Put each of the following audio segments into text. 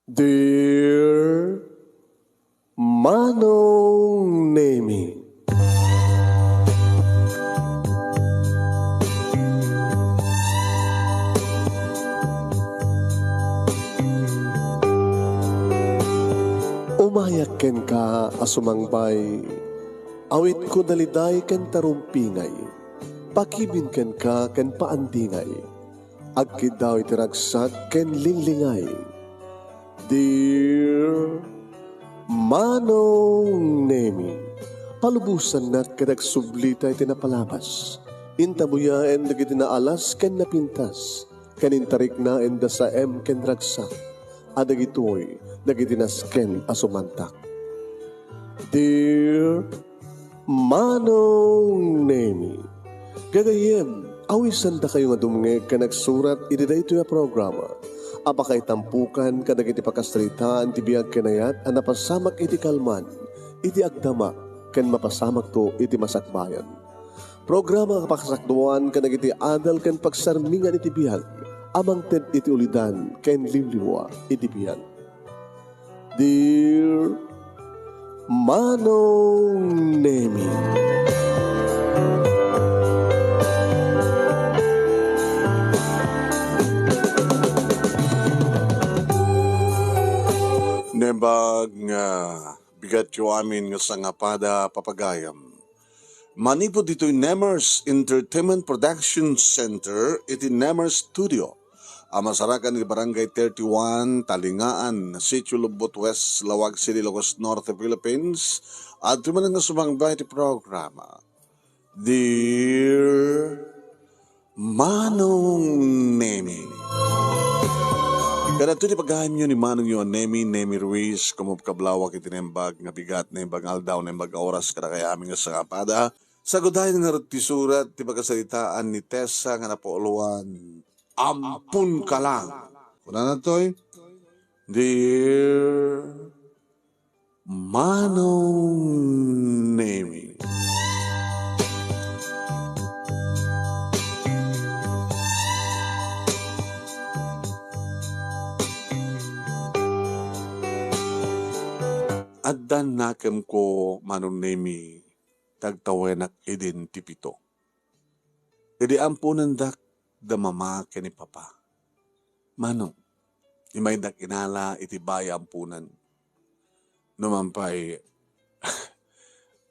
Dear Manong Nemi, umayak ken ka asumangbay, awit ko daliday ken tarumpingay, pakibin ken ka ken paandingay, agkid daw itiragsak ken linglingay. Dear Manong Nemi, palubusan na kadag sublita iti napalabas. Intabuya en dagiti naalas ken napintas, kanintarik na en dasaem ken ragsak, adagitoy dagiti nasken asumantak. Dear Manong Nemi, gagayem, awisan da kayo nga dumngeg ka nagsurat iti daytoy a programa. Apakay tampukan kadag iti pakasritaan ti biag kanayat a napasamak iti kalman, iti agdama, ken mapasamak to iti masakbayan. Programa kapakasakduan kadag iti adal ken pagsarmingan iti biag, amang ted iti ulidan ken limliwa iti biag. Dear Manong Nemi, Nebag nga bigat yo amin nga sangapada papagayam. Manipod dito'y Nemers Entertainment Production Center iti Nemers Studio. Amasarakan ni Barangay 31, Talingaan, Sitio Lubot West, Lawag City, Ilocos Norte, Philippines. At tumanang nga sumangbay iti programa. Dear Manong Nemi, kada ito di paghahan nyo ni Manong yun, Nemi Ruiz, kumupkablawak itinembag, nga bigat na imbag aldaw, na imbag oras, kada kaya aming nga sangapada. Sagudahin nga rin ti surat, ti pagkasalitaan ni Tessa, nga napouluan, ampun ka lang. Kuna na to'y, Dear Manong Nemi, addan nakem ko Manong Nemi, tagtawenak idin tipito. Idi ampunan dak da mama ni papa. Manong, imay dak inala iti baya ampunan. Numampay,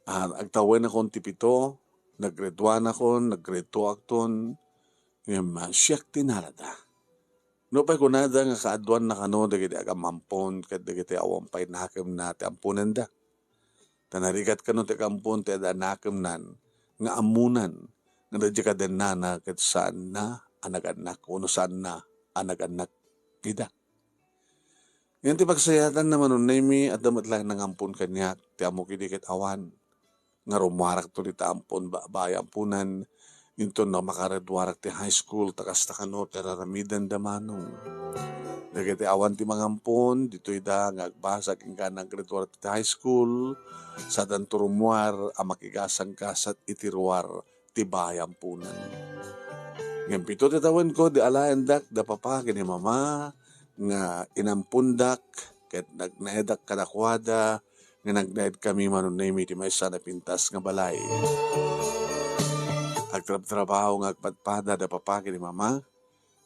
agtawen akong tipito, nagreduan akon, nagredo akton, ngayon siyak tinalada. No pa'y kunada nga kaaduan na kano, dagiti agamampon, kat dagiti awampay nakam na ti ampunan da. Tanarikat kano ti kampon, ti adanakem nan, nga amunan, nga dadya ka din na kat saan na anak-anak, uno saan na anak-anak ida. Yan ti pagsayatan naman nun Nemi, at damat lang nang ampun kanyak, ti amo kidikit awan, nga rumarak to di ta ampon, baya ampunan, yunto na makaredwarak ti high school, takas takano, teraramidan da manong. Dagiti awan ti mangampon, dito'y da, ngagbasag ingka nagredwarak ti high school, sa danturumuar, amakigasang kasat itiruar, ti bayampunan. Ngayon pito titawan ko, di alayan dak, da papa, kini mama, nga inampundak, ket nagnaedak kadakwada, nga nagnaed kami Manong Nemi, ti may sana pintas nga balay. Agtrabaho nga agpadpada da papaki ni mama,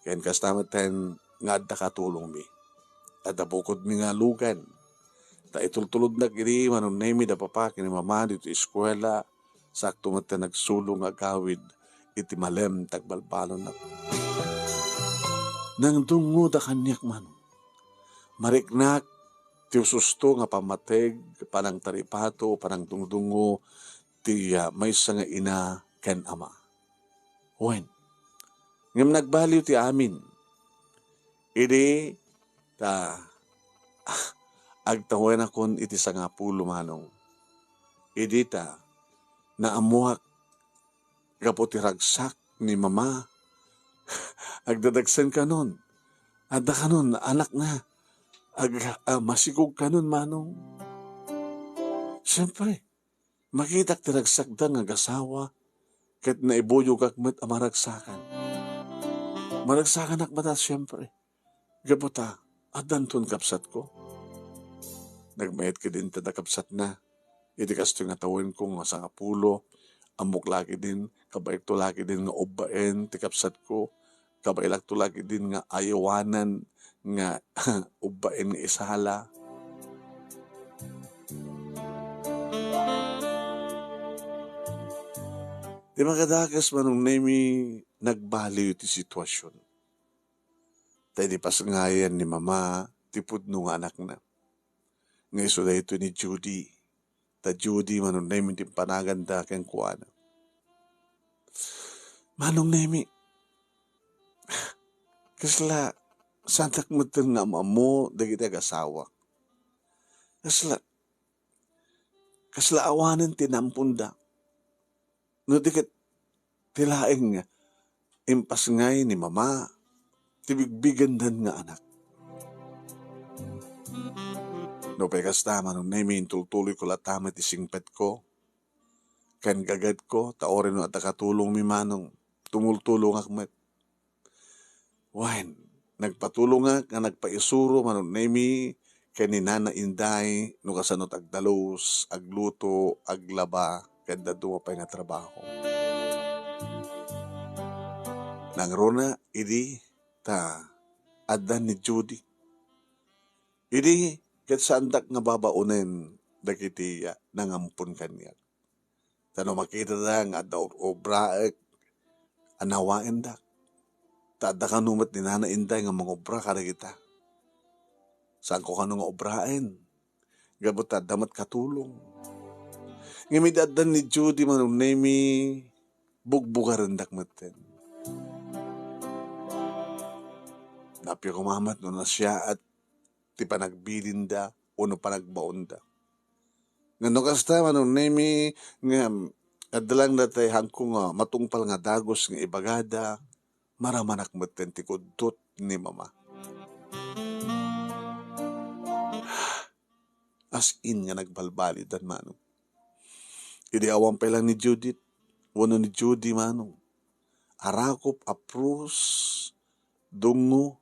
kayan kastamat ten nga adda katulong mi. At bukod mi nga lugan. Ta itultulod na giri Manong Nemi da papaki ni mama dito eskwela, sakto mat nagsulong nga gawid, iti malem tagbalbalon na. Nang dungo da kanyak Manong, mariknak, ti ususto nga pamateg, panang taripato, panang tungdungo, ti may nga ina, ken ama. Wen, ngam nagbaliw ti amin, idi ta agtawen akon iti sangapulo Manong. Idi ta naamuak gapo ti ragsak ni mama. Agdadagsan ka nun. Adda ka nun, anak na. Masigog ka nun Manong. Siyempre, makitak ti ragsak da nga gasawa, ket naibuyo kakmet amaragsakan. Maragsakan akbata siyempre. Gabuta, Adan ton kapsat ko. Nagmayat ka din tada kapsat na. Iti kasto nga tawin ko nga sa kapulo. Amok lagi din, kabaik to lagi din nga ubaen, ti kapsat ko. Kabailak to lagi din nga ayawanan nga ubaen nga isala. Di makadakas manong nemi nagbaliw ti sitwasyon. Tayo di pasangayan ni mama, ti pudno nga anak na. Nga iso da ito ni Judy. Ta Judy manong nemi ti panaganda keng kuana. Manong nemi, kasla, santak mo nga mo, dagiti agasawa. Kasla awanan tinampunda. No dikat tilaing nga, impas ngay ni mama, tibigbigan dan nga anak. No pekas tama nung nemi, tultuloy ko latama ti singpet ko, kan gagad ko, taorin no at nakatulong mi manong, tumultulong akmet. Wain, nagpatulong nga nagpaisuro manong nemi, kani Nana Inday, no kasanot agdalos, agluto, aglaba, kanda dumapay nga trabaho. Nang rona, idi, adan ni Judy. Idi, kat sandak nga babaunen, dagiti nangampun kanya. Tano makita da nga daw obraek, anawain da. Tada ka numat ni Nana Inday nga mga obra kada kita. Saan ko ka nga obraen? Gabot damat katulong. Ngamidadan ni Judy manong nemi bugbugarandak maten. Napi kumamat no na siya at ti panagbilin da o no panagbaon da. Ngano kasta manong nemi nga adalang datay hangkong matungpal nga dagos nga ibagada maramanak maten ti kudtot ni mama. As in nga nagbalbali dan manong. Idi awang pa lang ni Judith, wano ni Judy manong. Arakop apros, dungo,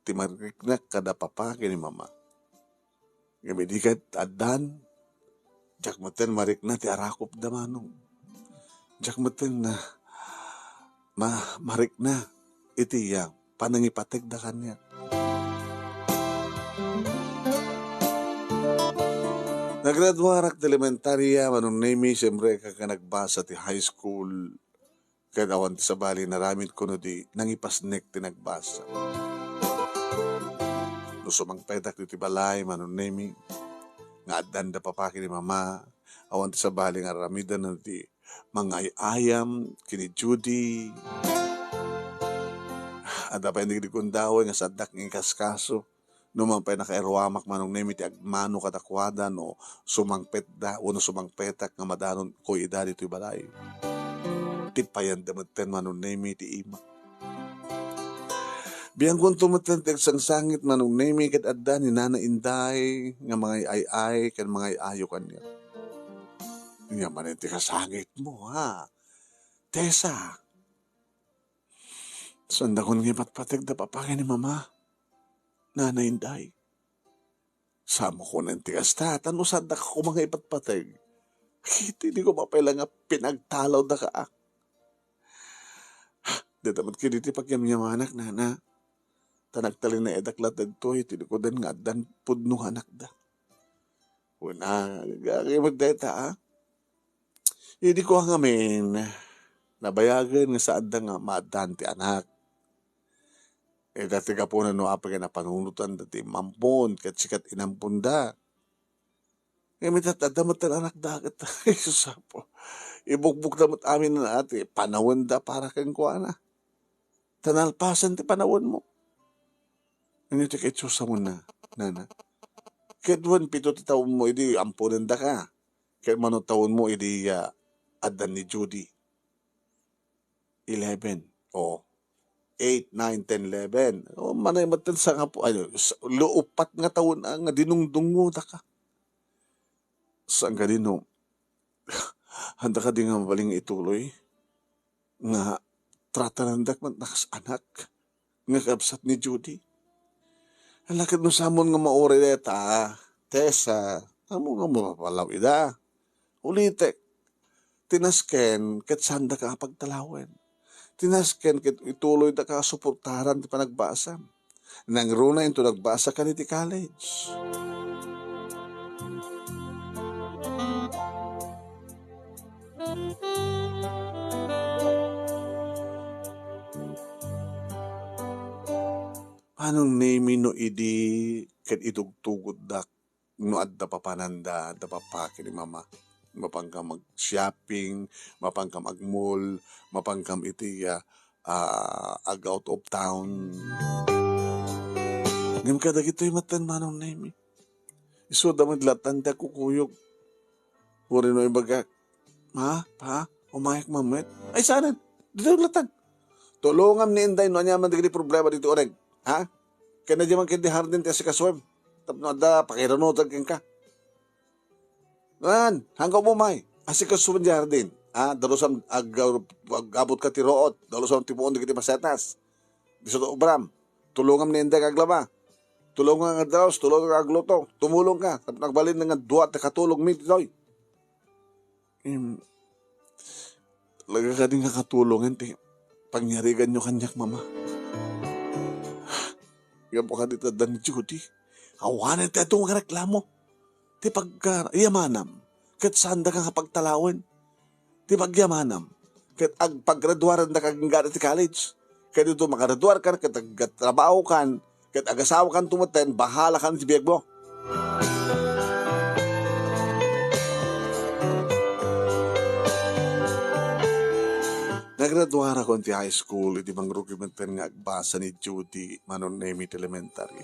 timariknak kada papake ni mama. Gamidikat adan, jak maten marikna ti arakop da manong. Jak maten na marikna iti panangipatek da kanya. Nagradwarak ti elementarya, manong nemi, siyempre nagbasa ti high school, kada awan ti sabali naramid ko no di, nangipasnek ti nagbasa. No sumangpetak ti balay, manong nemi, nga adan da papaki ni mama, awan ti sabali nga ramidan no di, mga ayam, kini Judy, at pa hindi kundawin nga sadak ng kaskaso, numan pa nakaerwamak manong nemi ti agmano katakwadan o sumangpet da o no sumangpetak nga madanon ko idadi ti balay. Tipayan damaten manong nemi ti ima. Biyang kung tumatan ti sangsangit manong nemi kat adda ni Nana Inday nga mga ay kan mga ayo kanya. Nga man ti kasangit mo ha. Tessa. Sanda kon nga patpatek da papangin ni mama. Nana Inday. Samo ko ng tigastat. Ano saan da ko mga ipatpatay? Hindi ko mapailang nga pinagtalaw da ka. Dadamat kiniti pagyamyamanak, nana. Tanagtalin na edaklat dagto. Hindi ko din nga dan pudno anak da. Una, gagay magdeta Hindi ko ang amin. Nabayagan nga saan da nga maadan ti anak. Dati ka po na apag na panunutan dati mampon kat sikat inampunda. May tatadamat na anak dagat. Susapo. Ibugbog damat amin na ate. Panawon da para kang kuana. Tanalpasan ti panawon mo. Ano ti kay Diyos mo na, nana. Kedwan pito ti taon mo, idi ampunan da ka. Kaya manong taon mo, idi adan ni Judy. 11. 8, 9, 10, 11. Manay matan sa nga po, loopat nga taon nga dinungdungo da ka. Saan ka din handa ka din nga mabaling ituloy nga tratalandak man nakas anak nga kabsat ni Judy. Lakad mo sa amon nga mauri deta, Tessa, amo nga mapapalaw ida. Ulitek, tinasken ket sanda ka pagtalawin. Tinasken ket ituloy da ka suportaran ti panagbasa. Nang runa into nagbasa ka ni ti college. Anong name no idi ket itugtugod dak no adda papananda adda papake ni mama. Mapangkam mag-shopping, mapangkam mag-mall, mapangkam iti ag out of town. Ngam kada gito'y matan manong name. Iso damag latan ta kukuyog. Uri no ibagak. Ha? Pa? Umayak mamet? Ay sanan? Dito latan. Tulungam ni Inday no anyaman digiti problema dito oreg. Ha? Kaya na diyan kindi hardin ti si kaswem. Tapno da pakiranotag king ka. Nan, hanggaw mo may. Asi kaswem di hardin. Ha? Dalusam agabot ka ti root. Dalusam ti puon digiti masetas. Diso to ubram. Tulungam ni Inday kaglaba. Tulungan nga dalos, tulungan nga agluto. Tumulong ka. Tapos nagbalin na nga duwat na katulong mi ditoy. Talaga ka din nga katulungan ti pangyarigan nyo kanyak mama. Nga po ka dito dan Judy. Kawanan ti itong nga reklamo. Ti pagka yamanam. Kat saan da ka kapagtalawin. Ti pagyamanam. Kat paggraduaran da kang gana ti college. Kat dito makagraduar ka. Kat agtrabaho kan. Kat agasawa kan tumutin. Bahala ka na ti biyag mo. Nagraduara ko ti high school, iti bang rukimentan nga agbasa ni Judy manon nemi ti elementary.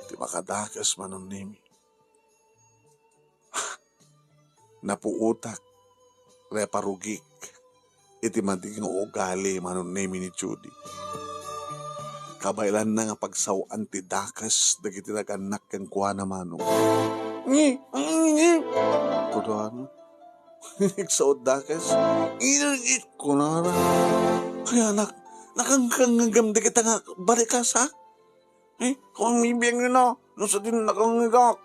Iti makadakas manon nemi. Napuutak, reparugik, iti madiging ugali manon nemi ni Judy. Kabailan na nga pagsawaan ti dakas, dagiti naganak ken kuha na manong. Kudoan. Iksaot dakas. Inagit ko na na. Kaya nakangkangagam di kita nga balikas ha? Kung mibiyang yun na. Nung sa din nakangagak.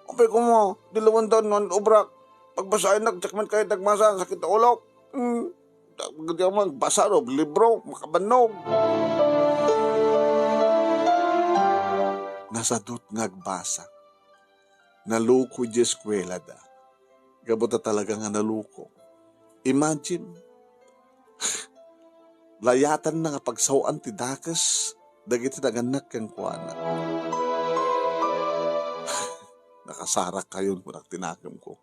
Kapay ko mo. Dilawan taon nun obrak. Pagbasahin nagjakman kayo tagmasa. Sakit na ulok. Gadi ako magbasa ro. Libro. Makabanog. Nasa dut ngagbasa. Naluko di eskwela da. Gabota talaga nga naluko. Imagine, layatan na nga pagsawaan ti dakas, dagiti naganak kang kuana. Nakasarak kayo kung tinakam ko.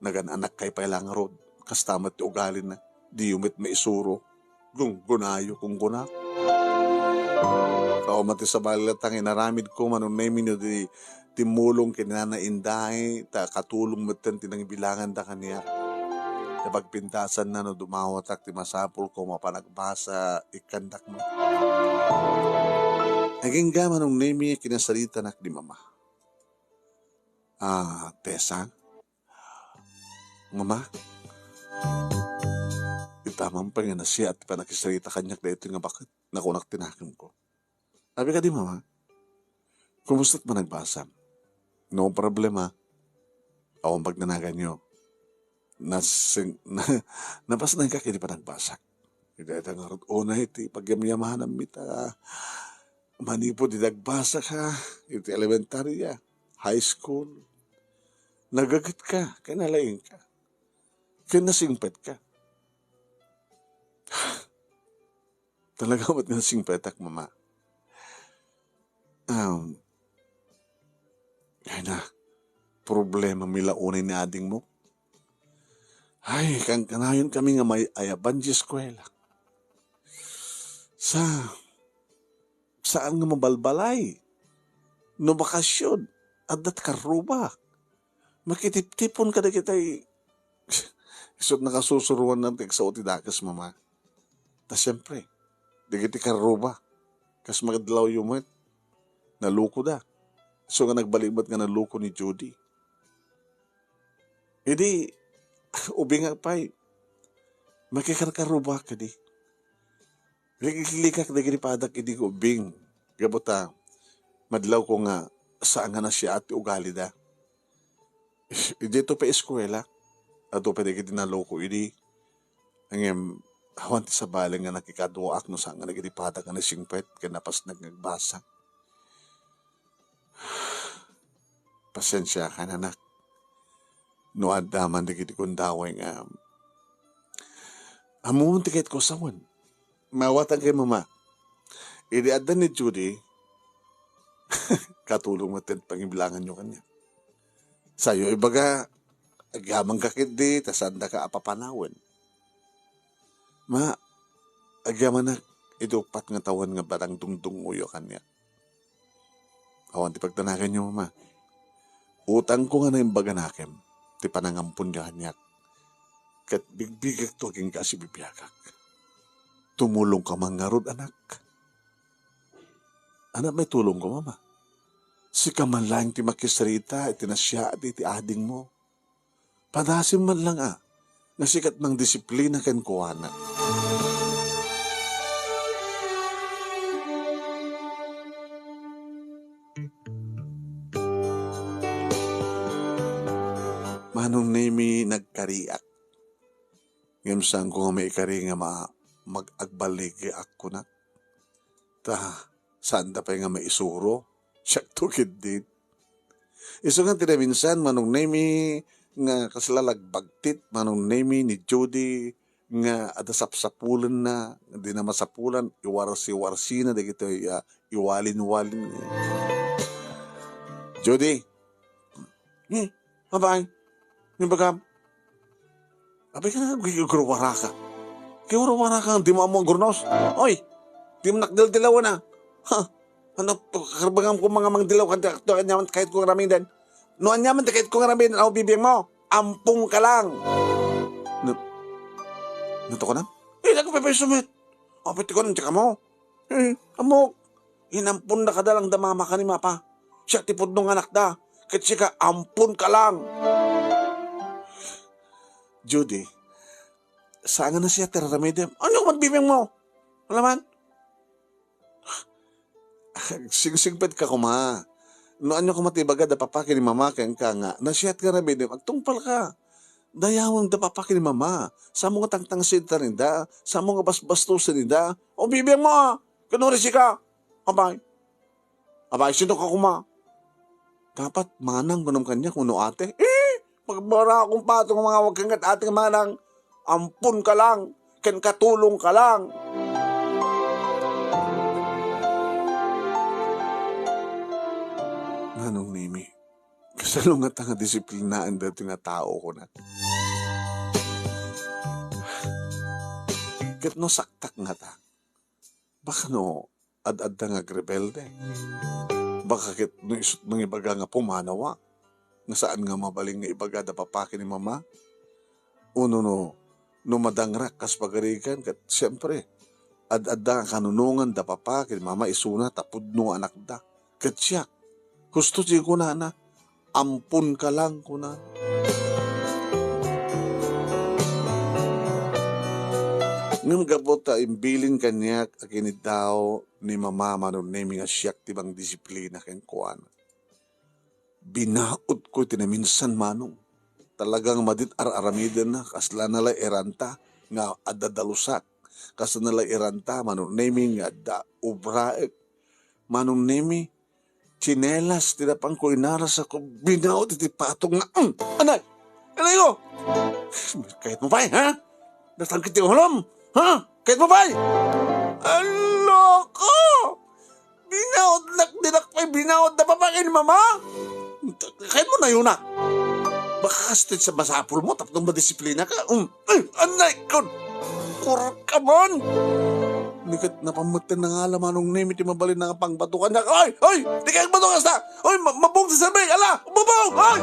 Nagananak kay pailang rod, kastamat ti ugalin na, di umit maisuro, gunayo kung gunak. Mati sa balilatang inaramid ko, manong naimin di timulong kinana inday, katulong matan tinang bilangan da kaniya. Sa pagpintasan na no dumawatak ti masapul ko mapanagbasa ikandak mo. Naging gama nung nemi kinasarita nak di mama. Tessa? Mama? Itamang pa nga na siya at panakisarita kanyak na ito nga bakit nakunak tinakam ko. Sabi ka di mama, kumusta't man nagbasa? No problema. Ako ang pagnanagan nyo. Napasanay ka kini pa nagbasa. Ito nga rin, na iti pagyamyamahan ng mita. Manipo di nagbasa ka. Iti elementarya, high school. Nagagat ka, kaya nalaing ka. Kaya nasingpet ka. Talaga ba't nasingpetak, mama? Ay na, problema milaunay ni ading mo. Ay, kanayon kami nga may ayaban di eskwela. Saan nga mabalbalay? No bakasyon, adat karuba. Makitip-tipon ka na kita'y isot nakasusuruan ng tig sa utidakas, mama. Ta siyempre, di kiti karuba. Kas magadlaw yumet. Naluko da. So nga nagbalibat nga naluko ni Judy. Hindi, ubi nga pa'y, makikarkaruba ka di. Likak na ginipadak idi ko bing. Gabuta, madlaw ko nga saan nga na siya at ugali da. Dito pa eskwela. Ato pa di dinaloko idi. Ang awan ti sa balang nga nakikaduak no saan nga naginipadak nga na singpet kanapas nagbasa. Pasensya ka na, anak. No adaman di kiti kundaway nga. Amumun tikit ko sawan. Mawatan kay mama. Idi adan ni Judy, katulong mo tin pangibilangan nyo kanya. Sa'yo, ibaga, agyamang kakit di, tasanda ka apapanawan. Agyaman na, idupat nga tawan nga barang dungdung uyo kanya. Awan ti pagtanakan nyo, mama. Utang ko nga na imbaga nakem, ti panangampun ka kanyak. Kat bigbigak to aking kasi bibiyagak. Tumulong ka mangarod, anak. Anak, may tulong ko, mama. Si kaman lang ti makisarita, iti nasya at iti ading mo. Padasim man lang nasikat ng disiplina ken kuwana. Manong nemi nagkariak. Ngem saan ko nga may ikari nga mag-agbaligi ako na. Saan da pa nga may isuro? Siyak tukid din. Iso nga tinaminsan, manong nemi nga kaslalagbagtit, manong nemi ni Judy nga adasapsapulan na, di na masapulan, iwarsi-warsi na, di kito iwalin-walin. Judy, mabay, yung bagam, abay ka na, gurwara ka. Gurwara ka, di mo among gurnos. Oy, di mo nakdil-dilaw na. Ano, kakarbangam ko mga mangdilaw kanyaman kahit kung ramin din. Noan nyaman kahit kung ramin din, ako bibiyang mo, ampung ka lang. Nato ko na? Ako pepesumit. Pati ko nang tsaka mo. Amok, inampun na ka dalang damama ka ni mapa. Siya tipod nung anak da. Kahit siya ka, ampun ka lang. Judy, saan na siya teraramidem? Ano kung magbibiyang mo? Alaman? Sing-singpet ka kuma. Noan nyo kumatibaga da papaki ni mama kaya ka nga. Nasiyat ka na bidim. Agtungpal ka. Dayawang da papaki ni mama. Sa mga tangtang sinta ninda. Sa mga basbastusin ninda. O bibiyang mo Kanuri si ka. Abay. Sino ka kuma? Dapat manang gunong kanya kuno ate. Pagbara akong patong mga wag kang ating manang. Ampun ka lang. Ken katulong ka lang. Anong nimi? Kasalungat nga disiplinaan dito nga tao ko na. Kat no saktak nga ta. Baka no ad-ad nga grebelde. Baka kit no isut mga ibaga nga pumanawa. Nga saan nga mabaling nga ibaga da papaki ni mama. Uno no madangrak kas pagarikan. Kat siyempre ad-ad nga kanunungan da papaki ni mama isuna tapod no anak da. Kat siya. Gusto siya ko na, ampun ka lang ko na. Ngam gabot imbilin kanyak akinid daw ni mama manon nemi nga siyak tibang disiplina ken kuan. Binaot ko tinaminsan manong. Talagang madit ar-aramiden na kasla nala eranta nga adadalusak. Kasla nala eranta manon nemi nga da ubraek. Manon nemi chinelas, tinapang ko inaras ako, binaot iti patong na, anay ko! Kahit mo pa'y, ha? Datang kiti hulom, ha? Kahit mo pa'y! Aloko! Binaot dinak pa'y binaot na papakin, mama? Kahit mo na yun na. Baka kastit sa masapul mo, tapos madisiplina ka, anay ko! Kurka mon! Nikat napamutin na nga laman nung name iti mabalin na pang batukan niya. Ay! Di kayo batukas na! Ay! Mabong sa sarbay! Ala! Mabong! Ay!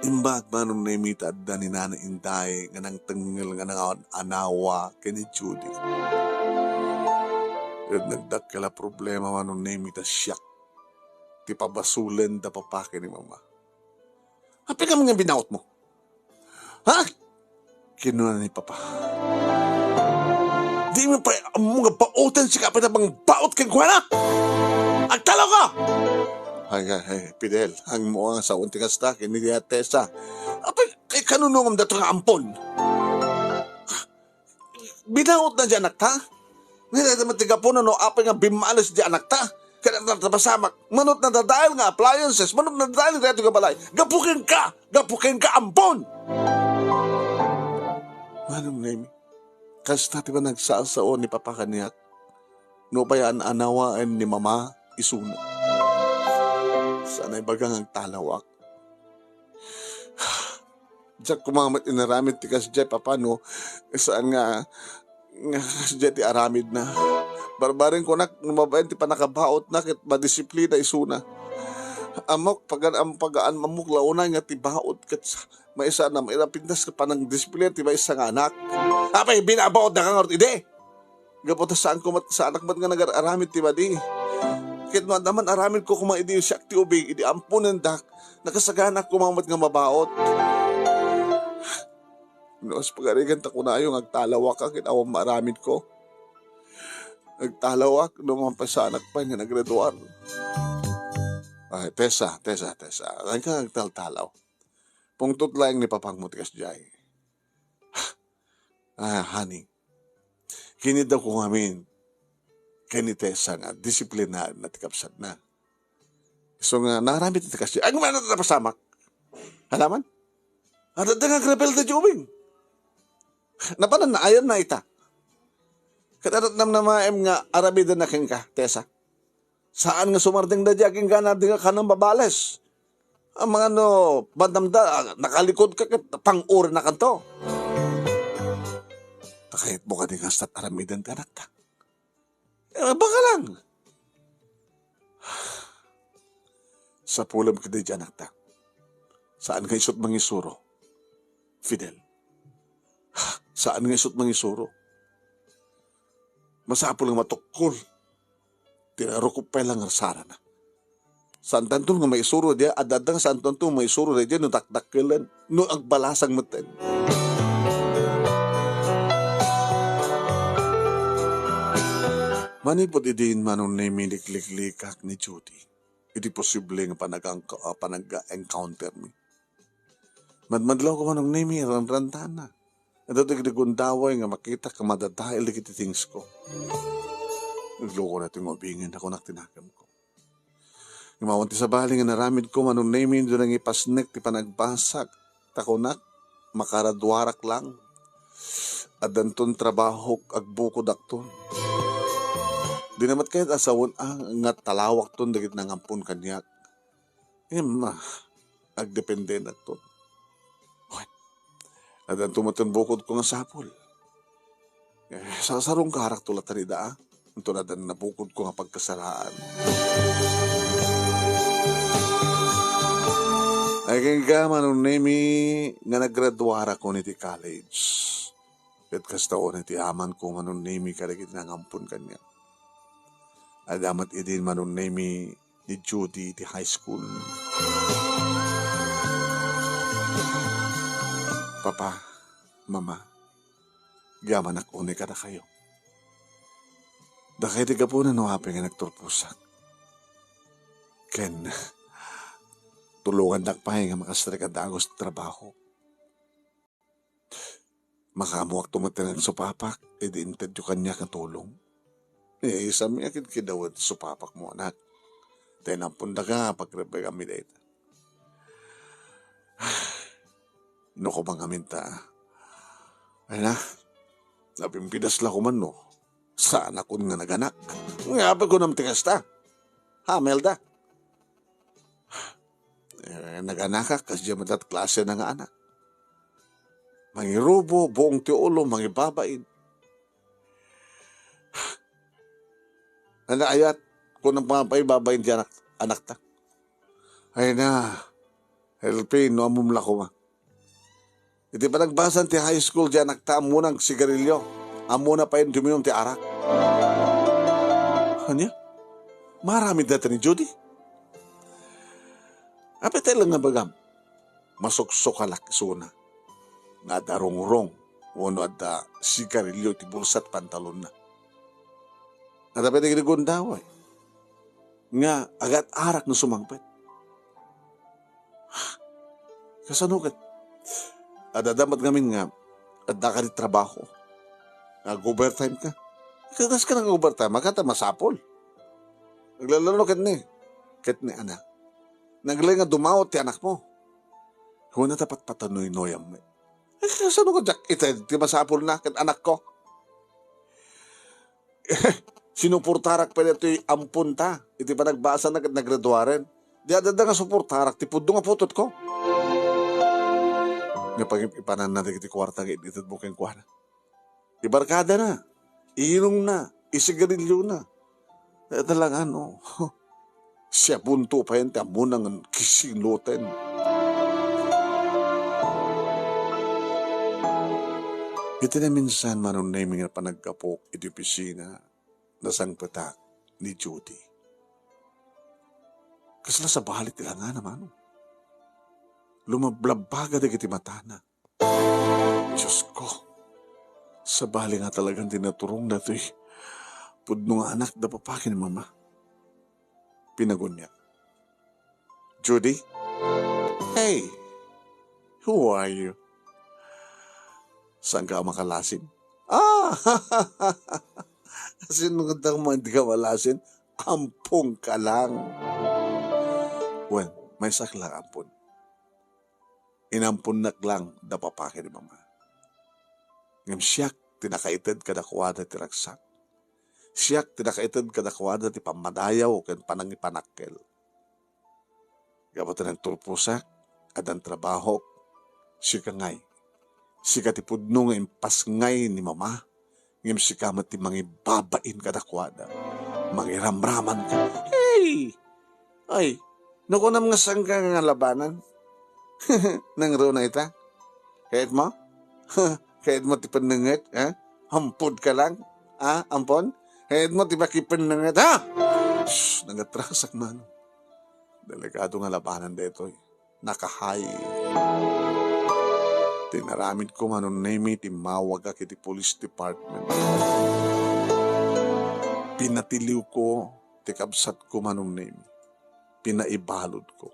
Imbag ba nung name iti adda ni Nana Inday nga nang tengil nga nang anawa kini Judy. Yung nagdakala problema man nung name iti siyak. Ti pabasulen da papake ni mama. Hapi ka mga binaot mo? Ha? Kinuha ni Papa. Di mo pa ang mga pautan si kapit na bang baot kang kuwana. Ang talaw ka! Ay, Fidel, ang mo nga sa unting hasta, kinidiya Tessa. Apay, kay kanunungam dato nga ampon. Binaot na di anak ta? Ngayon na matiga po na no, apay nga bimalas di anak ta. Kaya natapasamak, manot na dadail nga appliances, manot na dadail nga reto nga balay. Gapukin ka ampon! Manong name, kasta ti ba nagsasao ni Papa kaniyak? No bayaan anawaan ni Mama isuna. Sana'y bagang ang talawak. Diyak kumamat inaramid ti kas Jay Papa no, saan nga Jay ti aramid na. Barbaring ko nak, numabayan ti panakabaot na kit madisiplina isuna. Amok, pagaan mamuk launay nga ti baot kat may isa na mairapindas ka panang disiplina ti may isa nga anak. Apay, binabaot na kang ide. Gapota saan ko sa anak mat nga nag-aramid ti badi. Kit naman aramid ko kuma idi siya ti ubing, idi ampunan dak, nakasagana kumamat nga mabaot. Noos pagarigan ta ko na yung agtalawak ka, kit awang maaramid ko. Nagtalawak nung mga pasanak pa nga nagreduar. Ay, Tessa. Ay ka nagtaltalaw. Pungtot lang ni Papang Mutikas Jay. Honey. Kini daw ko ngamin. Kini Tessa nga, disiplinaan na tikapsad na. So nga, naramit iti kasi. Ay, gumana na pasamak. Halaman? Ada nga grabel na jubing. Napanan na ayan na ita. Katarat nam na maem nga arabida na king ka, Tessa. Saan nga sumarding da diyaging ka na di ka nang babales? Ang mga no, bandamda, nakalikod ka pang-uri na kanto. Takayit mo ka din nga stat aramidan ka nakta. Baka lang. Sa pulam ka di dyan nakta. Saan nga isot mangisuro? Fidel. Saan nga isot mangisuro? Masapol nga matukol. Tinarukop pa lang ang sara na. Saan tanto nga may isuro diya, adadang saan tanto may isuro diya, no takdakilan, no agbalasang maten. Manipot idin manong na minikliklikak ni Judy. Hindi posible nga panag-encounter mi. Madmadlaw ko manong name rantana. Ito tigdigundaway nga makita ka madadahil di things ko. Nagloko na itong mabingin ako naktinakam ko. Imawanti sa baling nga naramid ko manong name doon ang ipasnek ti panagbasak. Takunak, makaradwarak lang. Adanton trabaho agbukod akton. Di namat kahit asawon nga talawak ton dagit nangampun kanyak. Agdepende na to. At ang tumatang bukod ko nga sapol. Sasarong kaharak tulat na ida. Ang tulad na nabukod ko nga pagkasaraan. Ay kaya ka manong nemi nga naggraduara ko niti college. At kastaon niti aman ko manong nemi karagit nangampun kanya. At amat idin manong nemi ni Judy ti high school. Papa, Mama, gaman ako ni ka na kayo. Dakay di ka po na nuhapi nga nagturpusak. Ken, tulungan nakpahay nga makastrik at agos trabaho. Makamuak tumatinan supapak, edi intedyo kanya katulong. Isang yakit kidawad supapak mo anak. Tayo nampunda ka pagrebay kami dahil. No ko bang aminta. Ay na, napimpidas la ko man no. Saan ako nga naganak? Nga pa ko nam tigas ta. Hamel da. Naganak ka kasi dyan matat klase na nga anak. Mangirubo, buong tiulo, mangibabain. Ayat, kung nang babain di anak ta. Ay na, helpin, no amumla ko ma. Iti pa nagbasan ti high school dyan, nakta amunang sigarilyo. Amuna pa yun tuminom ti arak. Kanya? Marami dati ni Judy. Apetay lang nga bagam. Masuksok halak isuna. Nga darong-rong. Uno at sigarilyo, ti bulsat pantalon na. At dapat ay ginagundaway. Nga, agat arak na sumangpet. Kasanukat. At adamat ngamin nga, at nakalit trabaho. Nag-overtime ka. Kagas ka ng overtime, magkata masapol. Naglalaro kat ni anak. Naglay nga dumawat ti anak mo. Huwag na tapat patanoy-noyam mo. Saan ko, Jack? Ito, di masapol na kat anak ko. Sinupurtarak pa nito yung ampun ta. Iti pa nagbasa na kat nagraduaren. Di adada nga supurtarak, ti pudo nga putot ko. Nga pag ipanan natin iti kwarta nga iti bukeng kwarta. Ibarkada na. Iinom na. Isigarilyo na. Talagang siya punto pa yan, tamo nang kisiloten. Ito na minsan manunay nga panagkapok iti opisina na sangpatak ni Judy. Kasla sa balit nila nga naman. Lumablabaga na kiti matana. Diyos ko, sa bali nga talagang tinaturong na ito'y pudno nga anak na papakin ni mama. Pinagun niya. Judy? Hey, who are you? Saan ka makalasin? Sino ka mo hindi ka malasin? Ampong ka lang. Well, may saklang ampon. Inampon lang na papakin ni mama. Ngam siyak tinakaited kadakwada ti ragsak. Siyak tinakaited kadakwada ti pamadayaw ken panangipanakkel. Gabatan ng turpusak at ang trabaho siya ngay. Sika ti pudno nga impas ngay ni mama. Ngam sika mati mangibabain kadakwada. Mangiramraman ka. Hey! Ay, nakunam nga sang ka nga labanan. Nang ro na ita? Kahit mo? Kahit mo ti panangat, ha? Hampod ka lang, ha? Ampon? Kahit mo ti pakipanangat, ha? Shhh, nangatrasak man. Delikado nga labanan dito, nakahay. Tinaramid ko manon name ti mawag ka kiti police department. Pinatiliw ko, ti kabsat ko manon name. Pinaibalod ko.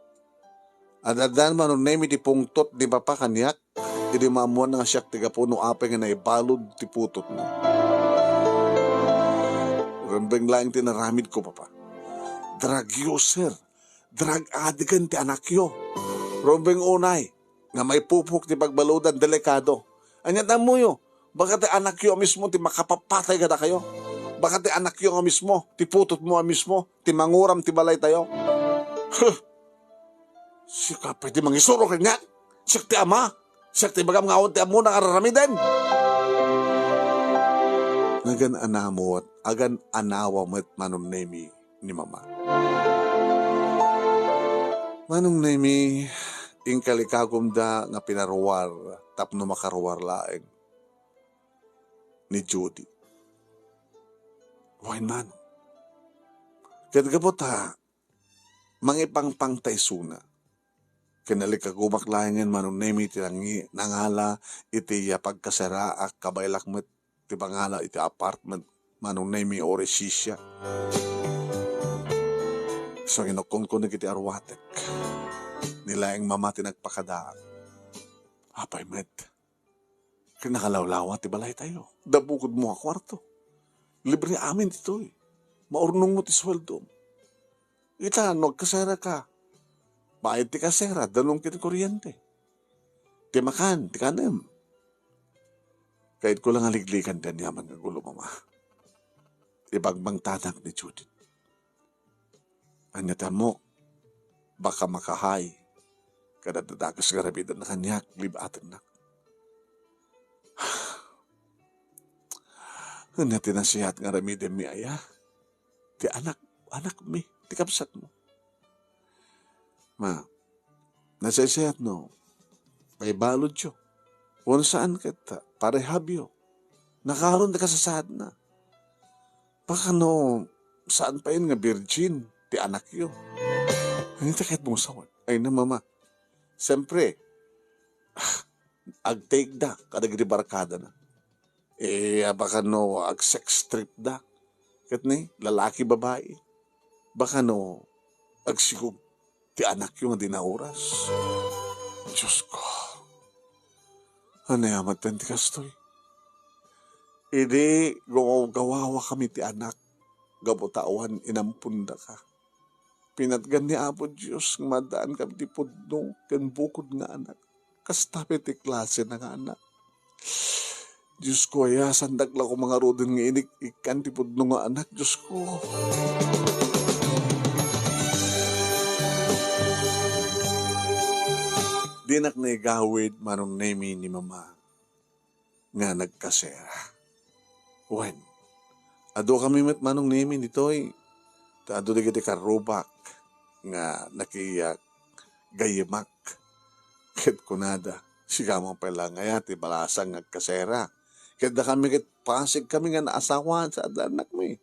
At adan manon name ti pungtot di ba pa kanyak? Idi mamuan nga siyak tiga puno apay nga naibalod ti putot mo. Rambeng lang tinaramid ko papa. Drug user. Drug addict ti anakyo. Rambeng unay. Nga may pupuk ti pagbalodan delikado. Anya mo yo. Baka ti anakyo mismo ti makapapatay kada kayo. Baka ti anakyo nga mismo. Ti putot mo mismo. Ti manguram ti balay tayo. Sika pwede mangisuro kanya. Siyak ti ama. Siyak ti bagam nga ti amo na kararamiden. Nagan anamot. Agan anawa met manong nemi ni mama. Manong nemi, ingkalikagom da nga pinaruwar, tapno makaruwar laeng ni Judy. Wain man. Kadagabot ha, mangipangpang taysuna. Kinalikagumak laengan manong nemi tilangi, nangala iti pagkasaraak, kabaylak met, ti pangala iti apartment, manong nemi oresisya. So ginokon ko na kiti arwatek. Nilaeng mama tinagpakadaan. Apay met. Kinakalawlawa ti balay tayo. Dabukod mo ang kwarto. Libre amin dito eh. Maurnong mo ti sweldo. Ita, nagkasera ka. Bayad ti kasera, danong kiti kuryente. Ti makan, ti kanem. Kahit ko lang aliglikan din yaman ng gulo mama. Ibagbang tanak ni Judith. Anyatan mo, baka makahay. Kada dadagas garabidan na kanyak, libatan na. Anyatan na sihat nga ramiden mi aya. Ti anak mi, ti kapsat mo. Ma, nasasayat no, may balod yo. Kung saan kita, parehabyo. Nakaroon na kasasad na. Baka no, saan pa yun nga virgin, ti anak yo. Hindi kahit mong sawan. Ay na mama. Siyempre, ag-take da, kadagiti barkada na. Baka no, ag-sex trip da. Kat ni, lalaki, babae. Baka no, agsigug ti anak yung dinaoras. Diyos ko, ano yamat ti kastoy? Hindi, gawawa kami ti anak. Gabutawan, inampunda ka. Pinatgan ni Apo Diyos, madaan kami ti pudno, kan bukod nga anak. Kastapi ti klase na nga anak. Diyos ko, sandag lang ko mga rodin nga inik, ikan ti pudno nga anak, Diyos ko. Dinak na igawid, manong nemi ni mama, nga nagkasera. When, ado kami met manong nemi nito'y, ado di kiti karubak, nga nakiyak, gayimak, ket kunada, siya mo pala ngayat, balasang nagkasera. Ket da kami ket pasig kami nga naasawan sa anak mo eh.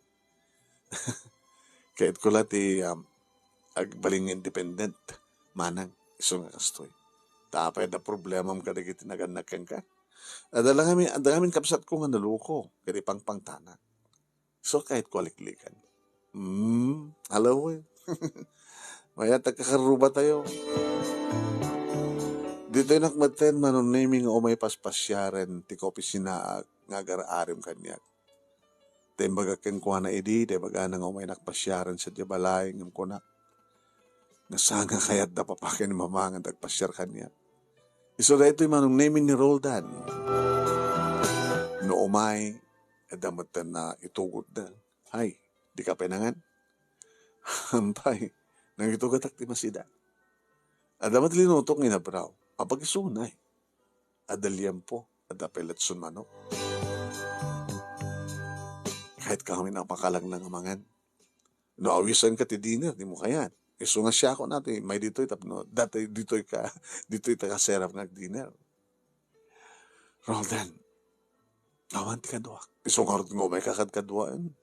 Ket kula ti agbaling independent, manang, iso nga kastoy. Tapay na problema mo kada kiti naganakan ka. Adala kami kapsat ko nga naluko, kati pangpangtana. So kahit kwaliklikan. Hello eh. Maya tagkakaruba tayo. Dito yung nakmaten manon naming o may paspasyaren ti kopi sinaag nga garaarim kanyak. Tembaga ken kuha na edi, tembaga nang o may nakpasyaren sa diabalay ngam ko na. Nasanga kayat da papakin ni mama nga nagpasyar kanyak. Iso da ito yung manong naming ni Roldan. No umay, adamatan na itugot na. Hay, di ka penangan? Hampay, nang itugot ak ti masida. Adamat linutok nga nabraw. Apagisunay. Adalyan po. Adapelat sunmanok. Kahit kami napakalang ng amangan. No, awisan ka ti dinner, di mo kayan. Iso nga siya ako natin, may dito'y tapno, dati dito'y taga-serap ng dinner. Roldan, awan ti kadwa. Iso nga rin may kakad-kadwaan.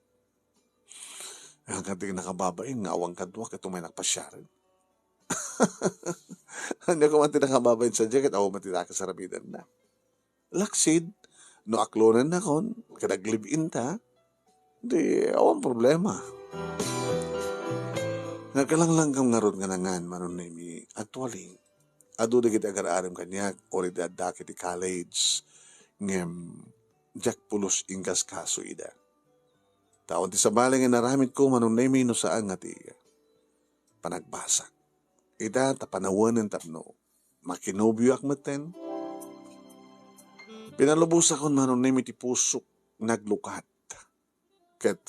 Ang kating nakababain, nga awang kadwa, kato may nakpasyarin. Hindi ko man tinakababain sa jacket, awan man tinakasarabidan na. Laksid, no aklonan na kon, kadaglib-in ta, di awan problema. Nagkalanglang kang naroon nga nangan, manon na imi, actually, ado na kita agar-aram kanyak, ori da kiti college, ngem, jak pulos ingkas kaso ida. Taon ti sabaling nga naramit ko, manon na imi no saan nga ti panagbasak. Ida, tapanawanan tapno, makinobyo akmaten. Pinalubos akon manon na imi ti pusok, naglukat. Ket